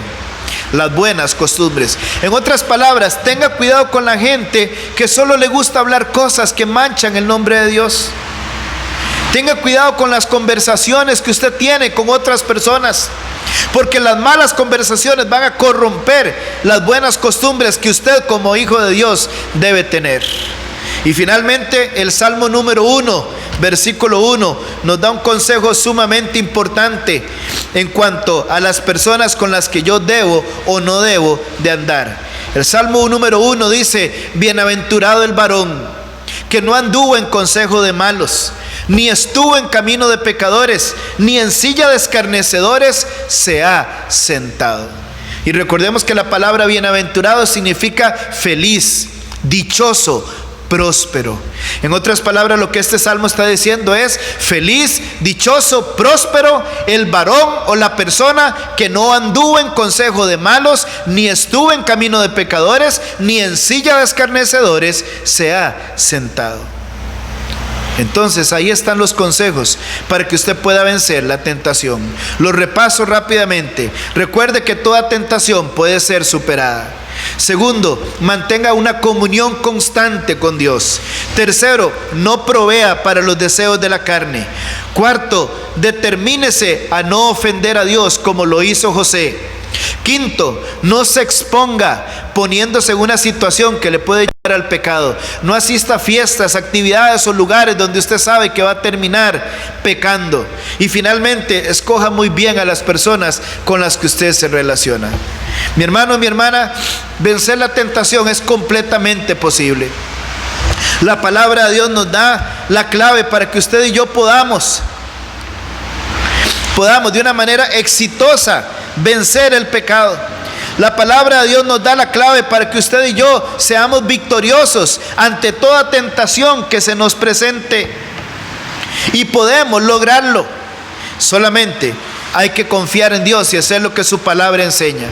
las buenas costumbres. En otras palabras, tenga cuidado con la gente que solo le gusta hablar cosas que manchan el nombre de Dios. Tenga cuidado con las conversaciones que usted tiene con otras personas, porque las malas conversaciones van a corromper las buenas costumbres que usted como hijo de Dios debe tener. Y finalmente el Salmo número 1, versículo 1, nos da un consejo sumamente importante en cuanto a las personas con las que yo debo o no debo de andar. El Salmo número 1 dice: bienaventurado el varón que no anduvo en consejo de malos, ni estuvo en camino de pecadores, ni en silla de escarnecedores se ha sentado. Y recordemos que la palabra bienaventurado significa feliz, dichoso, próspero. En otras palabras, lo que este salmo está diciendo es: feliz, dichoso, próspero el varón o la persona que no anduvo en consejo de malos, ni estuvo en camino de pecadores, ni en silla de escarnecedores se ha sentado. Entonces ahí están los consejos para que usted pueda vencer la tentación. Los repaso rápidamente. Recuerde que toda tentación puede ser superada. Segundo, mantenga una comunión constante con Dios. Tercero, no provea para los deseos de la carne. Cuarto, determínese a no ofender a Dios como lo hizo José. Quinto, no se exponga poniéndose en una situación que le puede llevar al pecado. No asista a fiestas, actividades o lugares donde usted sabe que va a terminar pecando. Y finalmente, escoja muy bien a las personas con las que usted se relaciona. Mi hermano, mi hermana, vencer la tentación es completamente posible. La palabra de Dios nos da la clave para que usted y yo podamos de una manera exitosa vencer el pecado. La palabra de Dios nos da la clave para que usted y yo seamos victoriosos ante toda tentación que se nos presente. Y podemos lograrlo. Solamente hay que confiar en Dios y hacer lo que su palabra enseña.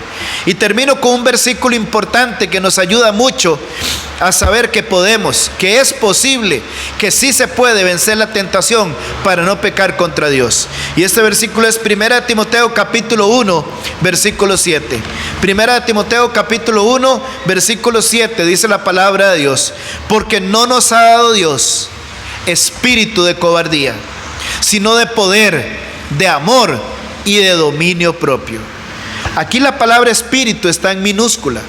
Y termino con un versículo importante que nos ayuda mucho a saber que podemos, que es posible, que sí se puede vencer la tentación para no pecar contra Dios. Y este versículo es 1 Timoteo capítulo 1, versículo 7. 1 Timoteo capítulo 1, versículo 7, dice la palabra de Dios: porque no nos ha dado Dios espíritu de cobardía, sino de poder, de amor y de dominio propio. Aquí la palabra espíritu está en minúscula.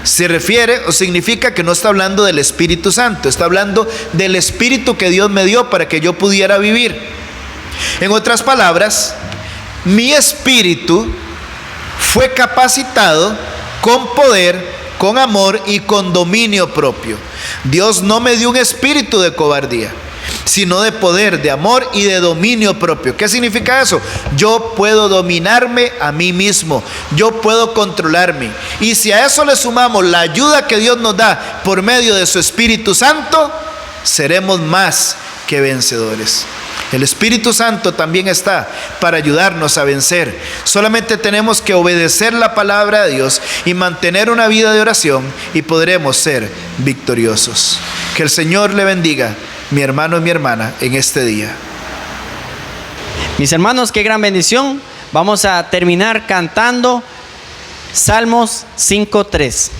Se refiere o significa que no está hablando del Espíritu Santo, está hablando del Espíritu que Dios me dio para que yo pudiera vivir. En otras palabras, mi espíritu fue capacitado con poder, con amor y con dominio propio. Dios no me dio un espíritu de cobardía, sino de poder, de amor y de dominio propio. ¿Qué significa eso? Yo puedo dominarme a mí mismo, yo puedo controlarme. Y si a eso le sumamos la ayuda que Dios nos da por medio de su Espíritu Santo, seremos más que vencedores. El Espíritu Santo también está para ayudarnos a vencer. Solamente tenemos que obedecer la palabra de Dios y mantener una vida de oración y podremos ser victoriosos. Que el Señor le bendiga, mi hermano y mi hermana, en este día. Mis hermanos, qué gran bendición. Vamos a terminar cantando Salmos 5:3.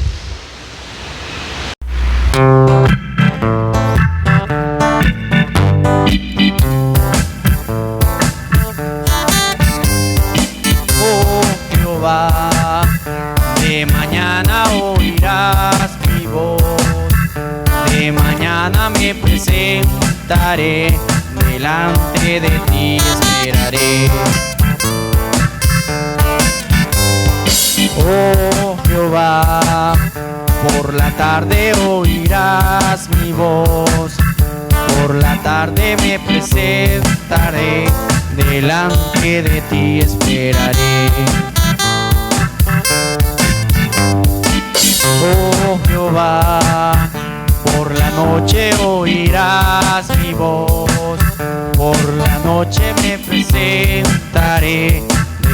De mañana oirás mi voz, de mañana me presentaré, delante de ti esperaré. Oh Jehová, por la tarde oirás mi voz, por la tarde me presentaré, delante de ti esperaré. Oh Jehová, por la noche oirás mi voz, por la noche me presentaré,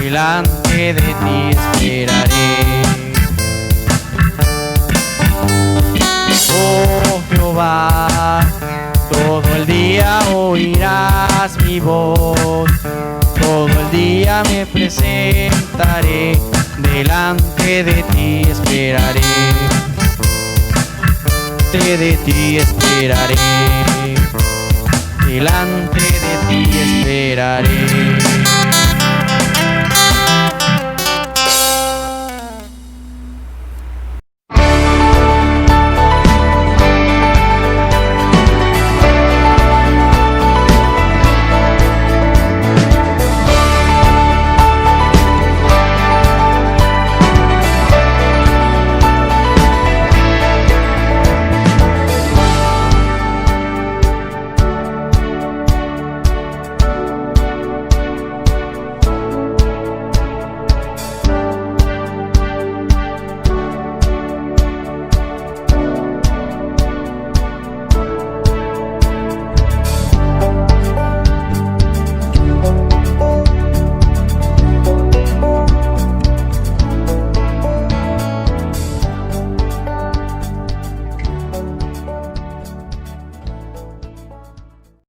delante de ti esperaré. Oh Jehová, todo el día oirás mi voz, todo el día me presentaré, delante de ti esperaré, de ti esperaré, delante de ti esperaré.